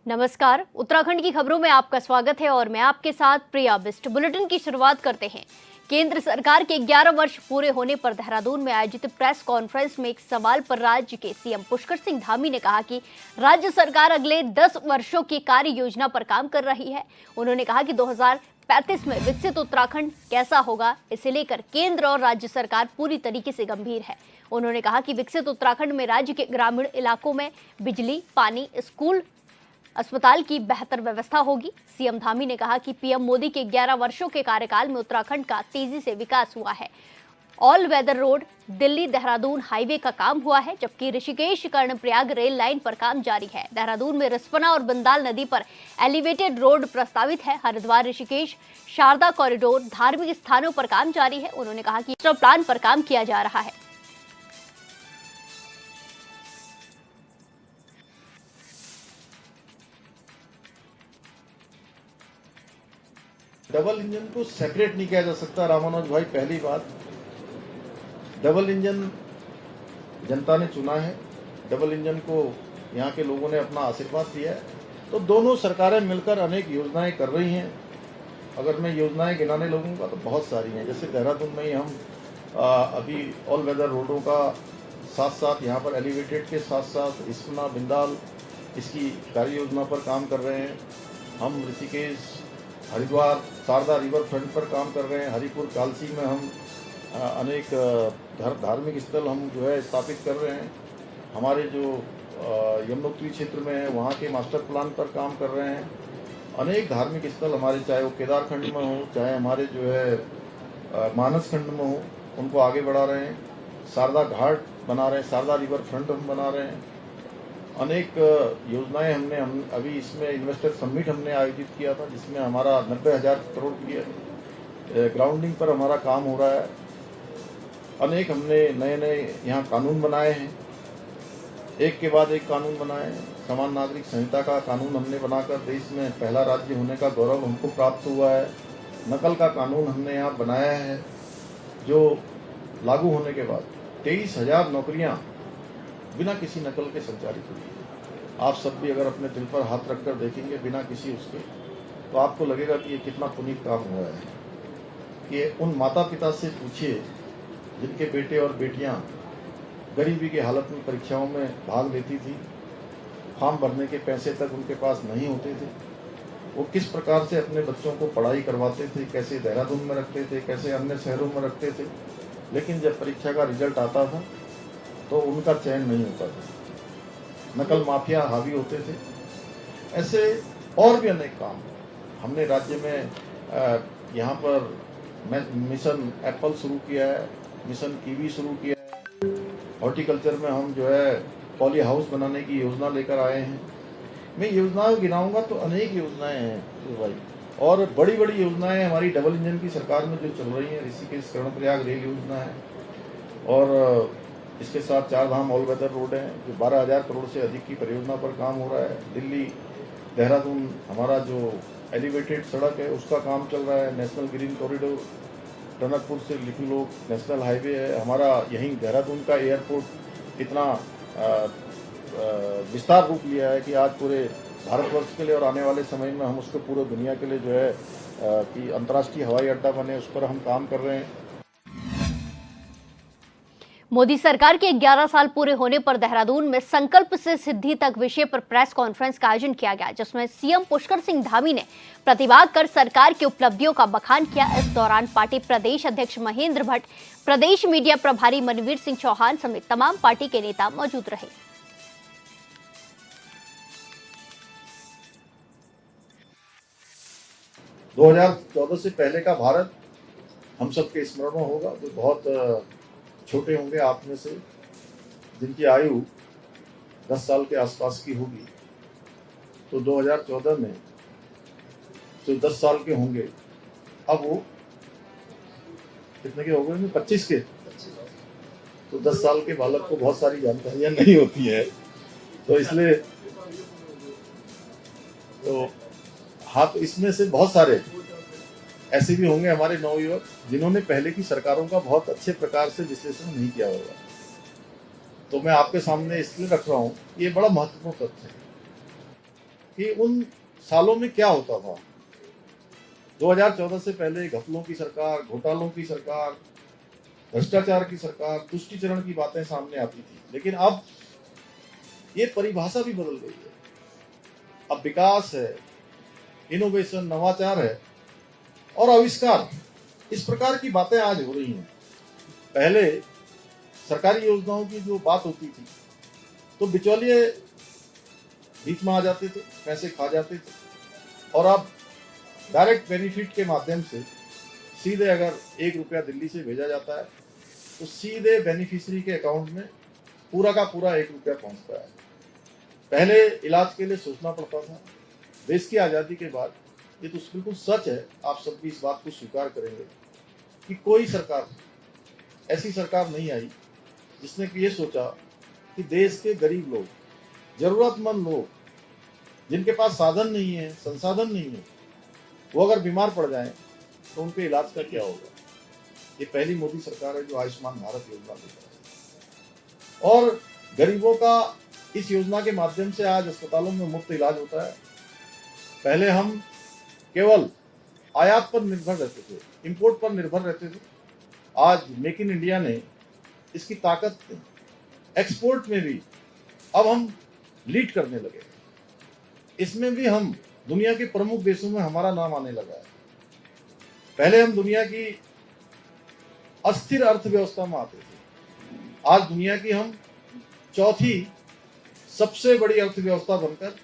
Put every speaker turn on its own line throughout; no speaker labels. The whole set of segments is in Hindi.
नमस्कार, उत्तराखंड की खबरों में आपका स्वागत है और मैं आपके साथ प्रिया बिस्ट। बुलेटिन की शुरुआत करते हैं। केंद्र सरकार के 11 वर्ष पूरे होने पर देहरादून में आयोजित प्रेस कॉन्फ्रेंस में एक सवाल पर राज्य के सीएम पुष्कर सिंह धामी ने कहा कि राज्य सरकार अगले 10 वर्षों की कार्य योजना पर काम कर रही है। उन्होंने कहा कि 2035 में विकसित उत्तराखंड कैसा होगा, इसे लेकर केंद्र और राज्य सरकार पूरी तरीके से गंभीर है। उन्होंने कहा कि विकसित उत्तराखंड में राज्य के ग्रामीण इलाकों में बिजली, पानी, स्कूल, अस्पताल की बेहतर व्यवस्था होगी। सीएम धामी ने कहा कि पीएम मोदी के 11 वर्षों के कार्यकाल में उत्तराखंड का तेजी से विकास हुआ है। All weather road Delhi Dehradun highway का काम हुआ है, जबकि ऋषिकेश कर्णप्रयाग रेल लाइन पर काम जारी है। देहरादून में रिस्पना और बंदाल नदी पर एलिवेटेड रोड प्रस्तावित है। हरिद्वार ऋषिकेश शारदा कॉरिडोर धार्मिक स्थानों पर काम जारी है। उन्होंने कहा कि मास्टर प्लान पर काम किया जा रहा है।
डबल इंजन को सेपरेट नहीं किया जा सकता। रामानुज भाई, पहली बात, डबल इंजन जनता ने चुना है, डबल इंजन को यहाँ के लोगों ने अपना आशीर्वाद दिया है, तो दोनों सरकारें मिलकर अनेक योजनाएं कर रही हैं। अगर मैं योजनाएं गिनाने लगूंगा तो बहुत सारी हैं। जैसे देहरादून में ही हम अभी ऑल वेदर रोडों का साथ साथ यहाँ पर एलिवेटेड के साथ साथ रिस्पना बिंदाल इसकी कार्य योजना पर काम कर रहे हैं। हम ऋषिकेश हरिद्वार शारदा रिवर फ्रंट पर काम कर रहे हैं। हरिपुर कालसी में हम अनेक धार्मिक स्थल हम जो है स्थापित कर रहे हैं। हमारे जो यमुनोत्री क्षेत्र में है वहाँ के मास्टर प्लान पर काम कर रहे हैं। अनेक धार्मिक स्थल हमारे, चाहे वो केदारखंड में हो, चाहे हमारे जो है मानस खंड में हो, उनको आगे बढ़ा रहे हैं। शारदा घाट बना रहे हैं, शारदा रिवर फ्रंट हम बना रहे हैं। अनेक योजनाएं हमने अभी इसमें इन्वेस्टर समिट हमने आयोजित किया था, जिसमें हमारा 90,000 करोड़ की ग्राउंडिंग पर हमारा काम हो रहा है। अनेक हमने नए नए यहाँ कानून बनाए हैं, एक के बाद एक कानून बनाए हैं। समान नागरिक संहिता का कानून हमने बनाकर देश में पहला राज्य होने का गौरव हमको प्राप्त हुआ है। नकल का कानून हमने यहाँ बनाया है, जो लागू होने के बाद 23,000 नौकरियाँ बिना किसी नकल के संचालित हुई है। आप सब भी अगर अपने दिल पर हाथ रखकर देखेंगे बिना किसी उसके, तो आपको लगेगा कि ये कितना पुनीत काम हुआ है। कि उन माता पिता से पूछिए जिनके बेटे और बेटियां गरीबी की हालत में परीक्षाओं में भाग लेती थी, फॉर्म भरने के पैसे तक उनके पास नहीं होते थे, वो किस प्रकार से अपने बच्चों को पढ़ाई करवाते थे, कैसे देहरादून में रखते थे, कैसे अन्य शहरों में रखते थे। लेकिन जब परीक्षा का रिजल्ट आता था तो उनका चयन नहीं होता था, नकल माफिया हावी होते थे। ऐसे और भी अनेक काम हमने राज्य में यहाँ पर मिशन एप्पल शुरू किया है, मिशन कीवी शुरू किया है। हॉर्टिकल्चर में हम जो है पॉली हाउस बनाने की योजना लेकर आए हैं। मैं योजनाएं गिनाऊंगा तो अनेक योजनाएं हैं भाई, और बड़ी बड़ी योजनाएं हमारी डबल इंजन की सरकार में जो चल रही हैं। ऋषिकेश कर्णप्रयाग रेल योजना है, और इसके साथ 4 धाम ऑल वेदर रोड है, जो 12,000 करोड़ से अधिक की परियोजना पर काम हो रहा है। दिल्ली देहरादून हमारा जो एलिवेटेड सड़क है उसका काम चल रहा है। नेशनल ग्रीन कॉरिडोर टनकपुर से लिखनलोक नेशनल हाईवे है। हमारा यहीं देहरादून का एयरपोर्ट इतना विस्तार रूप लिया है कि आज पूरे भारतवर्ष के लिए और आने वाले समय में हम उसको पूरे दुनिया के लिए जो है कि अंतर्राष्ट्रीय हवाई अड्डा बने, उस पर हम काम कर रहे हैं।
मोदी सरकार के 11 साल पूरे होने पर देहरादून में संकल्प से सिद्धि तक विषय पर प्रेस कॉन्फ्रेंस का आयोजन किया गया, जिसमें सीएम पुष्कर सिंह धामी ने प्रतिभाग कर सरकार की उपलब्धियों का बखान किया। इस दौरान पार्टी प्रदेश अध्यक्ष महेंद्र भट्ट, प्रदेश मीडिया प्रभारी मनवीर सिंह चौहान समेत तमाम पार्टी के नेता मौजूद रहे।
2014 से पहले का भारत हम सबके स्मरण में होगा। जो बहुत छोटे होंगे आप में से, जिनकी आयु 10 साल के आसपास की होगी, तो 2014 में जो 10 साल के होंगे, अब वो कितने के हो गए? 25 के। तो 10 साल के बालक को बहुत सारी जानकारियां नहीं होती है, तो इसलिए तो हाथ इसमें से बहुत सारे ऐसे भी होंगे हमारे नवयुवक जिन्होंने पहले की सरकारों का बहुत अच्छे प्रकार से विश्लेषण नहीं किया होगा। तो मैं आपके सामने इसलिए रख रहा हूँ, ये बड़ा महत्वपूर्ण तथ्य है। कि उन सालों में क्या होता था। 2014 से पहले घपलों की सरकार, घोटालों की सरकार, भ्रष्टाचार की सरकार, तुष्टिकरण की बातें सामने आती थी। लेकिन अब ये परिभाषा भी बदल गई है। अब विकास है, इनोवेशन, नवाचार है और आविष्कार, इस प्रकार की बातें आज हो रही हैं। पहले सरकारी योजनाओं की जो बात होती थी तो बिचौलिए बीच में आ जाते थे, पैसे खा जाते थे, और अब डायरेक्ट बेनिफिट के माध्यम से सीधे अगर 1 रुपया दिल्ली से भेजा जाता है तो सीधे बेनिफिशियरी के अकाउंट में पूरा का पूरा 1 रुपया पहुंचता है। पहले इलाज के लिए सोचना पड़ता था। देश की आज़ादी के बाद ये तो बिल्कुल सच है, आप सब भी इस बात को स्वीकार करेंगे कि कोई सरकार, ऐसी सरकार नहीं आई जिसने कि ये सोचा कि देश के गरीब लोग, जरूरतमंद लोग, जिनके पास साधन नहीं है, संसाधन नहीं है, वो अगर बीमार पड़ जाएं तो उनके इलाज का क्या होगा। ये पहली मोदी सरकार है जो आयुष्मान भारत योजना देता है और गरीबों का इस योजना के माध्यम से आज अस्पतालों में मुफ्त इलाज होता है। पहले हम केवल आयात पर निर्भर रहते थे, इंपोर्ट पर निर्भर रहते थे। आज मेक इन इंडिया ने इसकी ताकत एक्सपोर्ट में भी अब हम लीड करने लगे। इसमें भी हम दुनिया के प्रमुख देशों में हमारा नाम आने लगा है। पहले हम दुनिया की अस्थिर अर्थव्यवस्था में आते थे, आज दुनिया की हम चौथी सबसे बड़ी अर्थव्यवस्था बनकर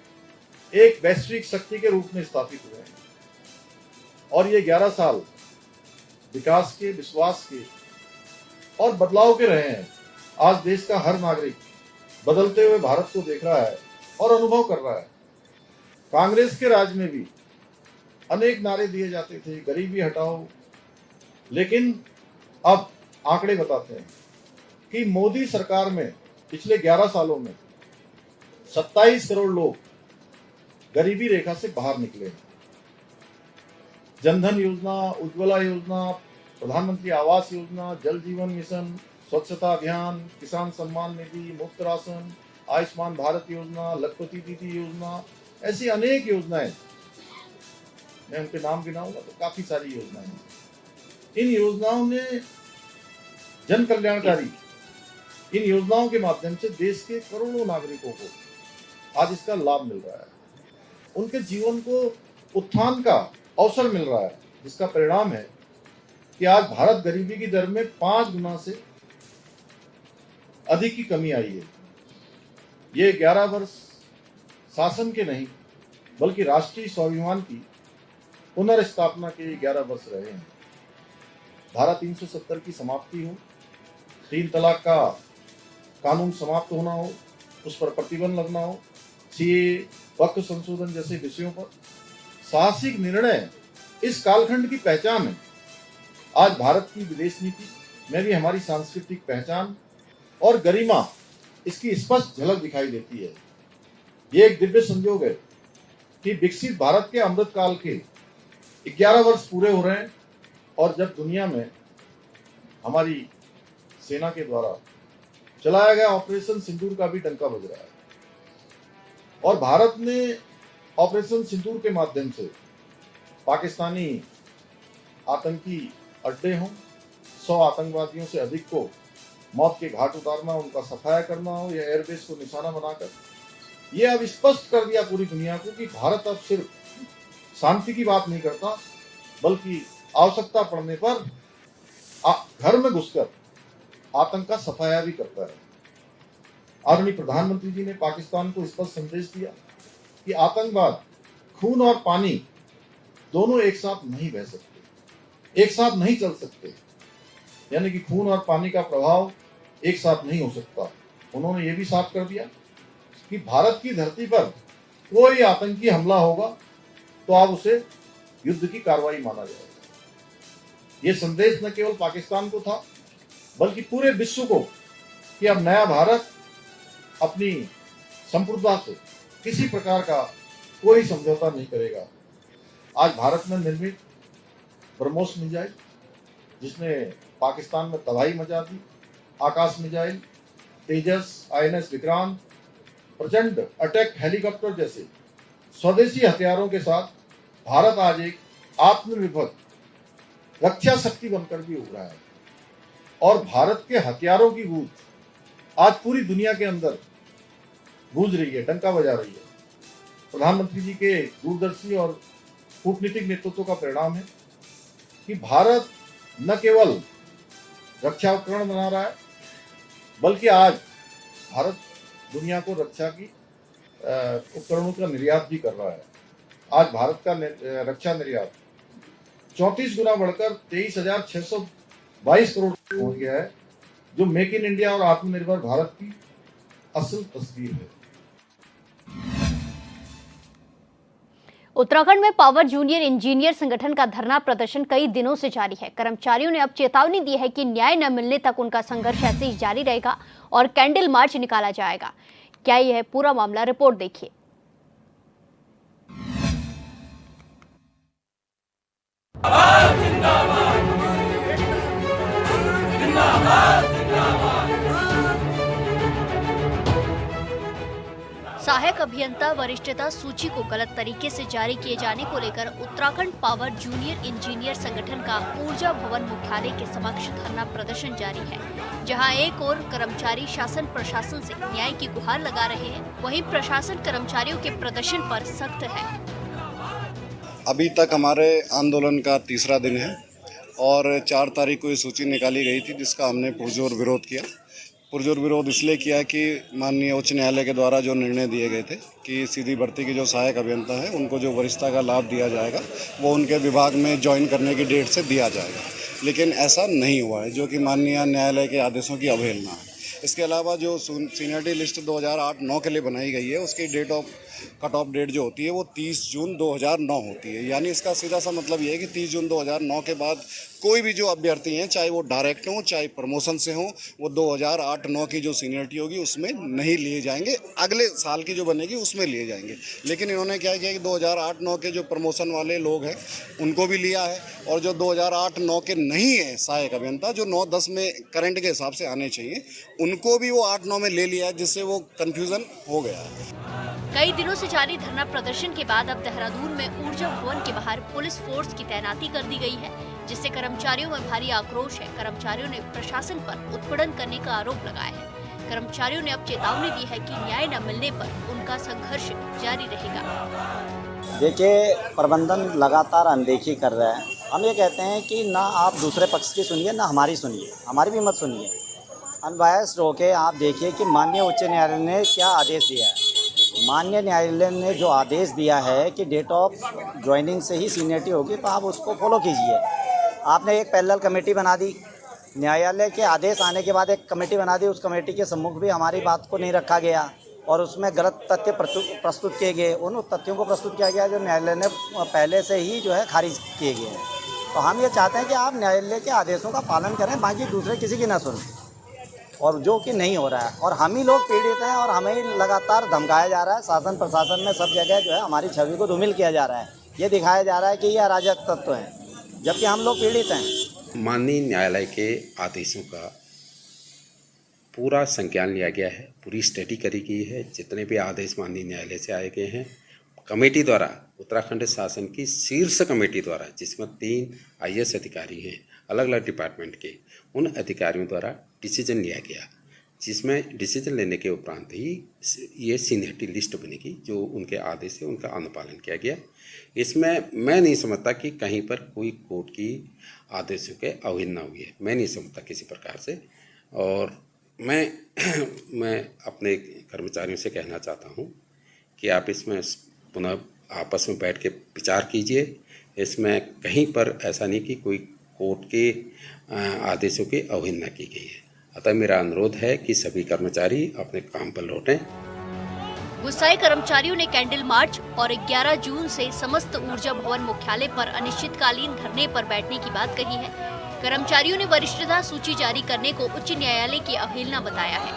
एक वैश्विक शक्ति के रूप में स्थापित हुए हैं। और ये 11 साल विकास के, विश्वास के और बदलाव के रहे हैं। आज देश का हर नागरिक बदलते हुए भारत को देख रहा है और अनुभव कर रहा है। कांग्रेस के राज में भी अनेक नारे दिए जाते थे, गरीबी हटाओ, लेकिन अब आंकड़े बताते हैं कि मोदी सरकार में पिछले 11 सालों में 27 करोड़ लोग गरीबी रेखा से बाहर निकले हैं। जनधन योजना, उज्ज्वला योजना, प्रधानमंत्री आवास योजना, जल जीवन मिशन, स्वच्छता अभियान, किसान सम्मान निधि, मुफ्त राशन, आयुष्मान भारत योजना, लखपति दीदी योजना, ऐसी अनेक योजनाएं, मैं उनके नाम गिनाऊंगा तो काफी सारी योजनाएं हैं। इन योजनाओं ने जन कल्याणकारी, इन योजनाओं के माध्यम से देश के करोड़ों नागरिकों को आज इसका लाभ मिल रहा है। उनके जीवन को उत्थान का अवसर मिल रहा है, जिसका परिणाम है कि आज भारत गरीबी की दर में 5 गुना से अधिक की कमी आई है। ये 11 वर्ष शासन के नहीं बल्कि राष्ट्रीय स्वाभिमान की पुनर्स्थापना के 11 वर्ष रहे हैं। धारा 370 की समाप्ति हो, 3 तलाक का कानून समाप्त होना हो, उस पर प्रतिबंध लगना हो, सीए, वक्फ संशोधन जैसे विषयों पर साहसिक निर्णय इस कालखंड की पहचान है। आज भारत की विदेश नीति में भी हमारी सांस्कृतिक पहचान और गरिमा, इसकी स्पष्ट झलक दिखाई देती है। ये एक दिव्य संयोग है कि विकसित भारत के अमृत काल के 11 वर्ष पूरे हो रहे हैं और जब दुनिया में हमारी सेना के द्वारा चलाया गया ऑपरेशन सिंदूर का भी डंका बज रहा है और भारत ने ऑपरेशन सिंदूर के माध्यम से पाकिस्तानी आतंकी अड्डे हों, 100 आतंकवादियों से अधिक को मौत के घाट उतारना, उनका सफाया करना हो या एयरबेस को निशाना बनाकर, ये अब स्पष्ट कर दिया पूरी दुनिया को कि भारत अब सिर्फ शांति की बात नहीं करता बल्कि आवश्यकता पड़ने पर घर में घुसकर आतंक का सफाया भी करता है। आदरणीय प्रधानमंत्री जी ने पाकिस्तान को स्पष्ट संदेश दिया कि आतंकवाद, खून और पानी दोनों एक साथ नहीं बह सकते, एक साथ नहीं चल सकते, यानी कि खून और पानी का प्रभाव एक साथ नहीं हो सकता। उन्होंने ये भी साफ कर दिया कि भारत की धरती पर कोई आतंकी हमला होगा तो आप उसे युद्ध की कार्रवाई माना जाएगा। ये संदेश न केवल पाकिस्तान को था बल्कि पूरे विश्व को कि अब नया भारत अपनी संप्रभुता से किसी प्रकार का कोई समझौता नहीं करेगा। आज भारत में निर्मित ब्रह्मोस मिसाइल, जिसने पाकिस्तान में तबाही मचा दी, आकाश मिसाइल, तेजस, INS विक्रांत, प्रचंड अटैक हेलीकॉप्टर जैसे स्वदेशी हथियारों के साथ भारत आज एक आत्मनिर्भर रक्षा शक्ति बनकर भी उभरा है और भारत के हथियारों की गूंज आज पूरी दुनिया के अंदर गूंज रही है, डंका बजा रही है। प्रधानमंत्री जी के दूरदर्शी और कूटनीतिक नेतृत्व का परिणाम है कि भारत न केवल रक्षा उपकरण बना रहा है, बल्कि आज भारत दुनिया को रक्षा की उपकरणों का निर्यात भी कर रहा है। आज भारत का रक्षा निर्यात 34 गुना बढ़कर 23,622 करोड़ पहुंच गया है, जो मेक इन इंडिया और आत्मनिर्भर भारत की असल तस्वीर है।
उत्तराखंड में पावर जूनियर इंजीनियर संगठन का धरना प्रदर्शन कई दिनों से जारी है। कर्मचारियों ने अब चेतावनी दी है कि न्याय न मिलने तक उनका संघर्ष ऐसे ही जारी रहेगा और कैंडल मार्च निकाला जाएगा। क्या यह है पूरा मामला, रिपोर्ट देखिए। सहायक अभियंता वरिष्ठता सूची को गलत तरीके से जारी किए जाने को लेकर उत्तराखंड पावर जूनियर इंजीनियर संगठन का ऊर्जा भवन मुख्यालय के समक्ष धरना प्रदर्शन जारी है, जहां एक ओर कर्मचारी शासन प्रशासन से न्याय की गुहार लगा रहे हैं, वहीं प्रशासन कर्मचारियों के प्रदर्शन पर सख्त है।
अभी तक हमारे आंदोलन का तीसरा दिन है और 4 तारीख को ये सूची निकाली गई थी, जिसका हमने पुरजोर विरोध किया। पुरजोर विरोध इसलिए किया कि माननीय उच्च न्यायालय के द्वारा जो निर्णय दिए गए थे कि सीधी भर्ती की जो सहायक अभियंता है उनको जो वरिष्ठता का लाभ दिया जाएगा वो उनके विभाग में ज्वाइन करने की डेट से दिया जाएगा, लेकिन ऐसा नहीं हुआ है, जो कि माननीय न्यायालय के आदेशों की अवहेलना है। इसके अलावा जो सीनियरिटी लिस्ट 2008-9 के लिए बनाई गई है, उसकी date of cut off date जो होती है वो 30 जून 2009 होती है। यानी इसका सीधा सा मतलब ये है कि 30 जून 2009 के बाद कोई भी जो अभ्यर्थी हैं, चाहे वो डायरेक्ट हों चाहे प्रमोशन से हों, वो 2008-9 की जो सीनियरिटी होगी उसमें नहीं लिए जाएंगे, अगले साल की जो बनेगी उसमें लिए जाएंगे। लेकिन इन्होंने क्या किया कि 2008-9 के जो प्रमोशन वाले लोग हैं उनको भी लिया है, और जो 2008-9 के नहीं है सहायक अभियंता, जो 9-10 में करंट के हिसाब से आने चाहिए, उनको भी वो 8-9 में ले लिया है, जिससे वो कन्फ्यूज़न हो गया है।
कई दिनों से जारी धरना प्रदर्शन के बाद अब देहरादून में ऊर्जा भवन के बाहर पुलिस फोर्स की तैनाती कर दी गई है, जिससे कर्मचारियों में भारी आक्रोश है। कर्मचारियों ने प्रशासन पर उत्पीड़न करने का आरोप लगाया है। कर्मचारियों ने अब चेतावनी दी है कि न्याय न मिलने पर उनका संघर्ष जारी रहेगा।
देखिए, प्रबंधन लगातार अनदेखी कर रहा है। हम ये कहते हैं कि ना आप दूसरे पक्ष की सुनिए, ना हमारी सुनिए, हमारी भी मत सुनिए। अनबायस्ड होके आप देखिए कि माननीय उच्च न्यायालय ने क्या आदेश दिया है। माननीय न्यायालय ने जो आदेश दिया है कि डेट ऑफ ज्वाइनिंग से ही सीनियरिटी होगी, तो आप उसको फॉलो कीजिए। आपने एक पैरेलल कमेटी बना दी, न्यायालय के आदेश आने के बाद एक कमेटी बना दी, उस कमेटी के सम्मुख भी हमारी बात को नहीं रखा गया और उसमें गलत तथ्य प्रस्तुत किए गए। उन तथ्यों को प्रस्तुत किया गया जो न्यायालय ने पहले से ही जो है खारिज किए गए हैं। तो हम ये चाहते हैं कि आप न्यायालय के आदेशों का पालन करें, बाकी दूसरे किसी की ना सुनें, और जो कि नहीं हो रहा है। और हम ही लोग पीड़ित हैं और हमें लगातार धमकाया जा रहा है। शासन प्रशासन में सब जगह जो है हमारी छवि को धूमिल किया जा रहा है। ये दिखाया जा रहा है कि ये अराजक तत्व हैं, जबकि हम लोग पीड़ित हैं।
माननीय न्यायालय के आदेशों का पूरा संज्ञान लिया गया है, पूरी स्टडी करी गई है। जितने भी आदेश माननीय न्यायालय से आए गए हैं, कमेटी द्वारा, उत्तराखंड शासन की शीर्ष कमेटी द्वारा, जिसमें 3 IAS अधिकारी हैं अलग अलग डिपार्टमेंट के, उन अधिकारियों द्वारा डिसीजन लिया गया, जिसमें डिसीजन लेने के उपरांत ही ये सीनियरिटी लिस्ट बनेगी। जो उनके आदेश है उनका अनुपालन किया गया। इसमें मैं नहीं समझता कि कहीं पर कोई कोर्ट की आदेशों के अवहेलना हुई है, मैं नहीं समझता किसी प्रकार से। और मैं अपने कर्मचारियों से कहना चाहता हूँ कि आप इसमें पुनः आपस में बैठ के विचार कीजिए। इसमें कहीं पर ऐसा नहीं कि कोई कोर्ट के आदेशों की अवहेलना की गई है। अतः मेरा अनुरोध है कि सभी कर्मचारी अपने काम पर लौटें।
गुस्साए कर्मचारियों ने कैंडल मार्च और 11 जून से समस्त ऊर्जा भवन मुख्यालय पर अनिश्चितकालीन धरने पर बैठने की बात कही है। कर्मचारियों ने वरिष्ठता सूची जारी करने को उच्च न्यायालय की अवहेलना बताया है।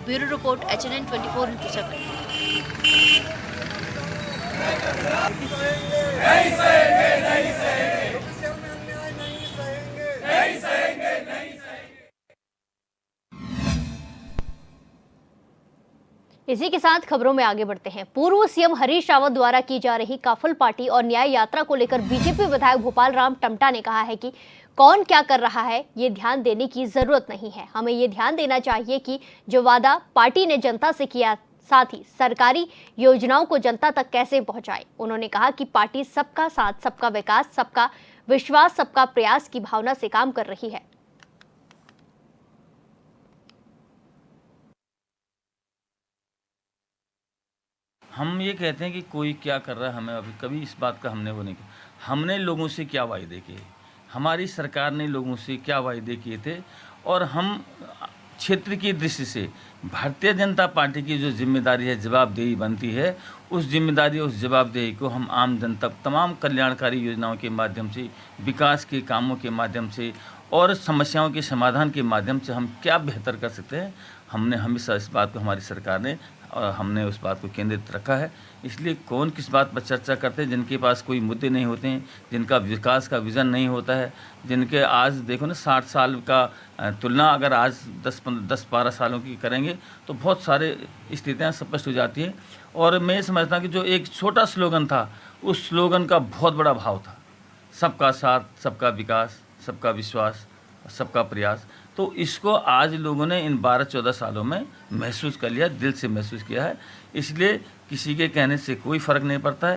Bureau report HNN 24/7। इसी के साथ खबरों में आगे बढ़ते हैं। पूर्व सीएम हरीश रावत द्वारा की जा रही काफिल पार्टी और न्याय यात्रा को लेकर बीजेपी विधायक भोपाल राम टमटा ने कहा है कि कौन क्या कर रहा है ये ध्यान देने की जरूरत नहीं है। हमें ये ध्यान देना चाहिए कि जो वादा पार्टी ने जनता से किया, साथ ही सरकारी योजनाओं को जनता तक कैसे पहुंचाए। उन्होंने कहा कि पार्टी सबका साथ, सबका विकास, सबका विश्वास, सबका प्रयास की भावना से काम कर रही है।
हम ये कहते हैं कि कोई क्या कर रहा है, हमें अभी कभी इस बात का हमने वो नहीं किया। हमने लोगों से क्या वायदे किए, हमारी सरकार ने लोगों से क्या वायदे किए थे, और हम क्षेत्र की दृष्टि से भारतीय जनता पार्टी की जो जिम्मेदारी है, जवाबदेही बनती है, उस जिम्मेदारी, उस जवाबदेही को हम आम जनता तमाम कल्याणकारी योजनाओं के माध्यम से, विकास के कामों के माध्यम से और समस्याओं के समाधान के माध्यम से हम क्या बेहतर कर सकते हैं, हमने हमेशा इस बात को, हमारी सरकार ने और हमने उस बात को केंद्रित रखा है। इसलिए कौन किस बात पर चर्चा करते हैं, जिनके पास कोई मुद्दे नहीं होते हैं, जिनका विकास का विज़न नहीं होता है, जिनके आज देखो ना 60 साल का तुलना अगर आज 10-12 सालों की करेंगे तो बहुत सारे स्थितियाँ स्पष्ट हो जाती हैं। और मैं समझता हूँ कि जो एक छोटा स्लोगन था, उस स्लोगन का बहुत बड़ा भाव था, सबका साथ, सबका विकास, सबका विश्वास, सबका प्रयास। तो इसको आज लोगों ने इन 12-14 सालों में महसूस कर लिया, दिल से महसूस किया है। इसलिए किसी के कहने से कोई फर्क नहीं पड़ता है।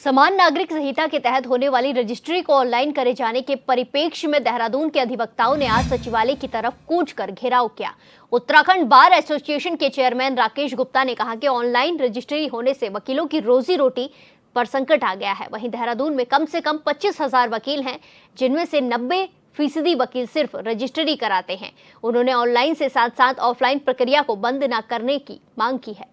समान नागरिक संहिता के तहत होने वाली रजिस्ट्री को ऑनलाइन करे जाने के परिप्रेक्ष्य में देहरादून के अधिवक्ताओं ने आज सचिवालय की तरफ कूच कर घेराव किया। उत्तराखंड बार एसोसिएशन के चेयरमैन राकेश गुप्ता ने कहा कि ऑनलाइन रजिस्ट्री होने से वकीलों की रोजी रोटी पर संकट आ गया है। वहीं देहरादून में कम से कम 25,000 वकील हैं, जिनमें से 90% वकील सिर्फ रजिस्ट्री कराते हैं। उन्होंने ऑनलाइन से साथ साथ ऑफलाइन प्रक्रिया को बंद न करने की मांग की है।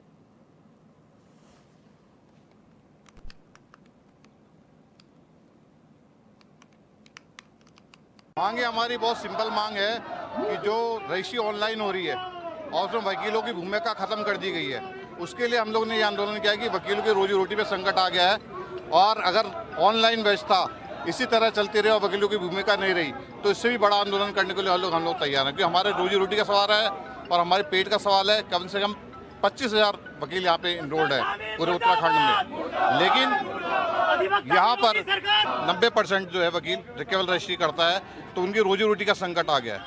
मांग हमारी बहुत सिंपल मांग है कि जो रजिस्ट्री ऑनलाइन हो रही है और उसमें वकीलों की भूमिका खत्म कर दी गई है, उसके लिए हम लोग ने ये आंदोलन किया कि वकीलों की रोजी रोटी पे संकट आ गया है। और अगर ऑनलाइन व्यवस्था इसी तरह चलती रहे और वकीलों की भूमिका नहीं रही तो इससे भी बड़ा आंदोलन करने के लिए हम लोग तैयार हैं, क्योंकि हमारे रोजी रोटी का सवाल है और हमारे पेट का सवाल है। कम से कम 25,000 वकील यहाँ पे इनरोल्ड है पूरे उत्तराखंड में, लेकिन यहाँ पर 90% जो है वकील जो केवल रजिस्ट्री करता है, तो उनकी रोजी रोटी का संकट आ गया है।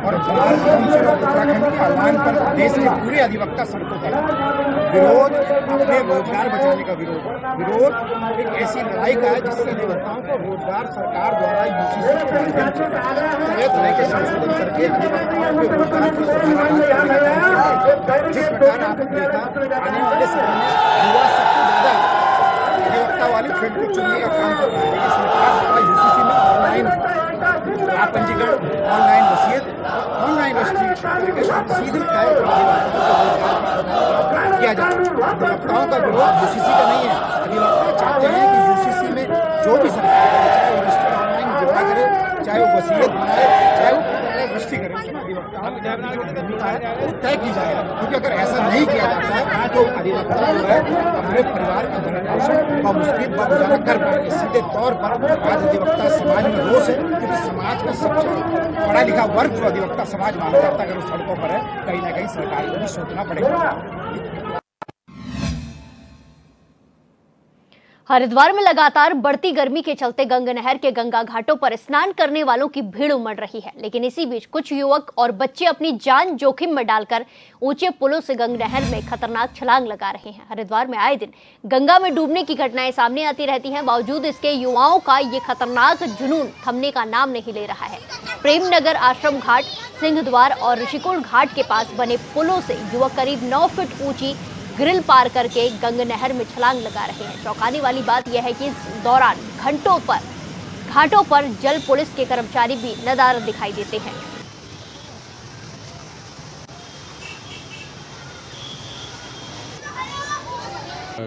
और उत्तराखंड के आह्वान पर देश के पूरे अधिवक्ता सड़कों पर विरोध, अपने रोजगार बचाने का विरोध एक ऐसी लड़ाई का है जिससे अधिवक्ताओं को रोजगार सरकार द्वारा यूजीसी के माध्यम से तरह तरह के संशोधन करके अधिवक्ताओं के रोजगार को जिस प्रकार आपने देखा आने वाले समय में युवा सबसे ज्यादा अधिवक्ता वाली फील्ड को चुनने का काम कर रही है। सरकार द्वारा यूजीसी में ऑनलाइन पंजीकरण, ऑनलाइन वसीयत, ऑनलाइन रजिस्ट्रेशन सीधे किया जाए। अधिवक्ताओं का विरोध यूसीसी का नहीं है। अधिवक्ता चाहते हैं कि यूसीसी में जो भी सरकार करे, चाहे वो रजिस्टर ऑनलाइन जमा करे, चाहे वो वसीयत बनाए, चाहे वो रजिस्ट्री करे, अधिवक्ताओं की है तय की जाए। क्योंकि अगर ऐसा नहीं किया जाता है तो अधिवक्ता जो है अपने परिवार का भरण पोषण व मुश्किल व गुजारा कर पाएंगे। सीधे तौर पर आज अधिवक्ता समाज में रोष है, क्योंकि समाज का सबसे पढ़ा लिखा वर्ग जो अधिवक्ता समाज माना जाता है, अगर वो सड़कों पर है, कहीं ना कहीं सरकार को भी सोचना पड़ेगा।
हरिद्वार में लगातार बढ़ती गर्मी के चलते गंगा नहर के गंगा घाटों पर स्नान करने वालों की भीड़ उमड़ रही है, लेकिन इसी बीच कुछ युवक और बच्चे अपनी जान जोखिम में डालकर ऊंचे पुलों से गंगा नहर में खतरनाक छलांग लगा रहे हैं। हरिद्वार में आए दिन गंगा में डूबने की घटनाएं सामने आती रहती हैं, बावजूद इसके युवाओं का ये खतरनाक जुनून थमने का नाम नहीं ले रहा है। प्रेमनगर आश्रम घाट, सिंहद्वार और ऋषिकुल घाट के पास बने पुलों से युवक करीब 9 फीट ऊंची ग्रिल पार करके गंगा नहर में छलांग लगा रहे हैं। चौंकाने वाली बात यह है कि इस दौरान घाटों पर जल पुलिस के कर्मचारी भी नदारद दिखाई देते हैं।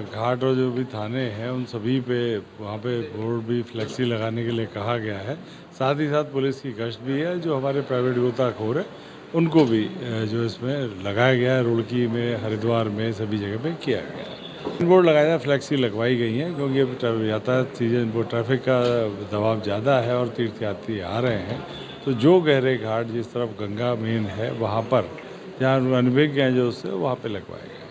घाट और जो भी थाने हैं उन सभी पे वहाँ पे बोर्ड भी फ्लेक्सी लगाने के लिए कहा गया है। साथ ही साथ पुलिस की गश्त भी है। जो हमारे प्राइवेट गोताखोर है उनको भी जो इसमें लगाया गया है, रुड़की में, हरिद्वार में, सभी जगह पे किया गया है। बोर्ड लगाया है, फ्लैक्सी लगवाई गई हैं क्योंकि अब यातायात सीजन वो ट्रैफिक का दबाव ज़्यादा है और तीर्थयात्री आ रहे हैं, तो जो गहरे घाट जिस तरफ गंगा मेन है वहाँ पर जहाँ अनभिज्ञ हैं जो उससे वहाँ पे लगवाए गए।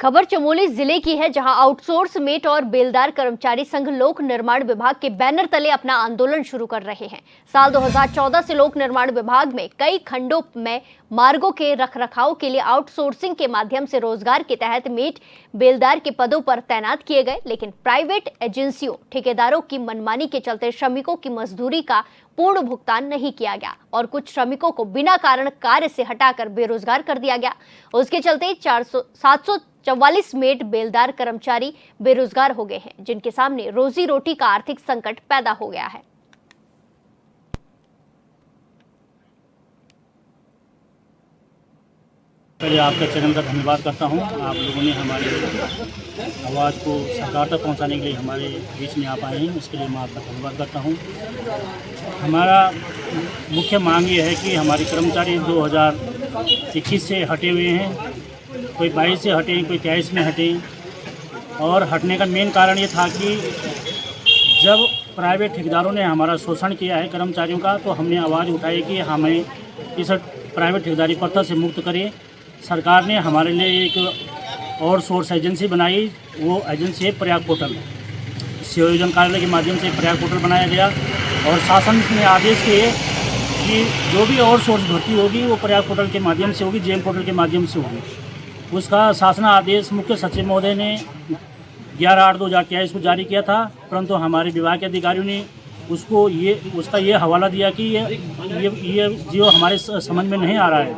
खबर चमोली जिले की है, जहां आउटसोर्स मेट और बेलदार कर्मचारी संघ लोक निर्माण विभाग के बैनर तले अपना आंदोलन शुरू कर रहे हैं। साल 2014 से लोक निर्माण विभाग में कई खंडों में मार्गों के रखरखाव के लिए आउटसोर्सिंग के माध्यम से रोजगार के तहत मेट बेलदार के पदों पर तैनात किए गए, लेकिन प्राइवेट एजेंसियों ठेकेदारों की मनमानी के चलते श्रमिकों की मजदूरी का पूर्ण भुगतान नहीं किया गया और कुछ श्रमिकों को बिना कारण कार्य से हटाकर बेरोजगार कर दिया गया। उसके चलते 744 मेट बेलदार कर्मचारी बेरोजगार हो गए हैं, जिनके सामने रोजी रोटी का आर्थिक संकट पैदा हो गया है।
पहले आपका चैनल का धन्यवाद करता हूं। आप लोगों ने हमारी आवाज़ को सरकार तक पहुंचाने के लिए हमारे बीच में आप आए हैं, उसके लिए मैं आपका धन्यवाद करता हूं। हमारा मुख्य मांग ये है कि हमारे कर्मचारी 2021 से हटे हुए हैं, कोई 22 से हटे, कोई 23 में हटे। और हटने का मेन कारण ये था कि जब प्राइवेट ठेकेदारों ने हमारा शोषण किया है कर्मचारियों का, तो हमने आवाज़ उठाई कि हमें इस प्राइवेट ठेकेदारी प्रथा से मुक्त करें। सरकार ने हमारे लिए एक और सोर्स एजेंसी बनाई, वो एजेंसी है प्रयाग पोर्टल। संयोजन कार्यालय के माध्यम से प्रयाग पोर्टल बनाया गया और शासन ने आदेश किए कि जो भी और सोर्स भर्ती होगी वो प्रयाग पोर्टल के माध्यम से होगी, जेम पोर्टल के माध्यम से होगी। उसका शासन आदेश मुख्य सचिव महोदय ने 11/8/2023 को जारी किया था, परंतु हमारे विभाग के अधिकारियों ने उसका ये हवाला दिया कि ये जो हमारे समझ में नहीं आ रहा है,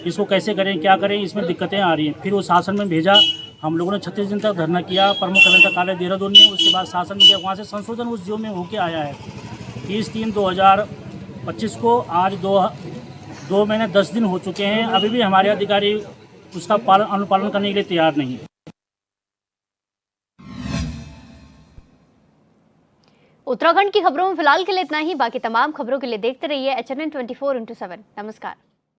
इसको कैसे करें, क्या करें, इसमें दिक्कतें आ रही हैं। फिर वो शासन में भेजा, हम लोगों ने 36 दिन तक धरना किया प्रमुख अभियंता कार्यालय देहरादून में। उसके बाद शासन में गया, वहाँ से संशोधन उस जो में होके आया है 30/3/2025 को। आज 2 महीने 10 दिन हो चुके हैं, अभी भी हमारे अधिकारी उसका अनुपालन करने के लिए तैयार नहीं है।
उत्तराखंड की खबरों में फिलहाल के लिए इतना ही। बाकी तमाम खबरों के लिए देखते रहिए HNN 24/7। नमस्कार।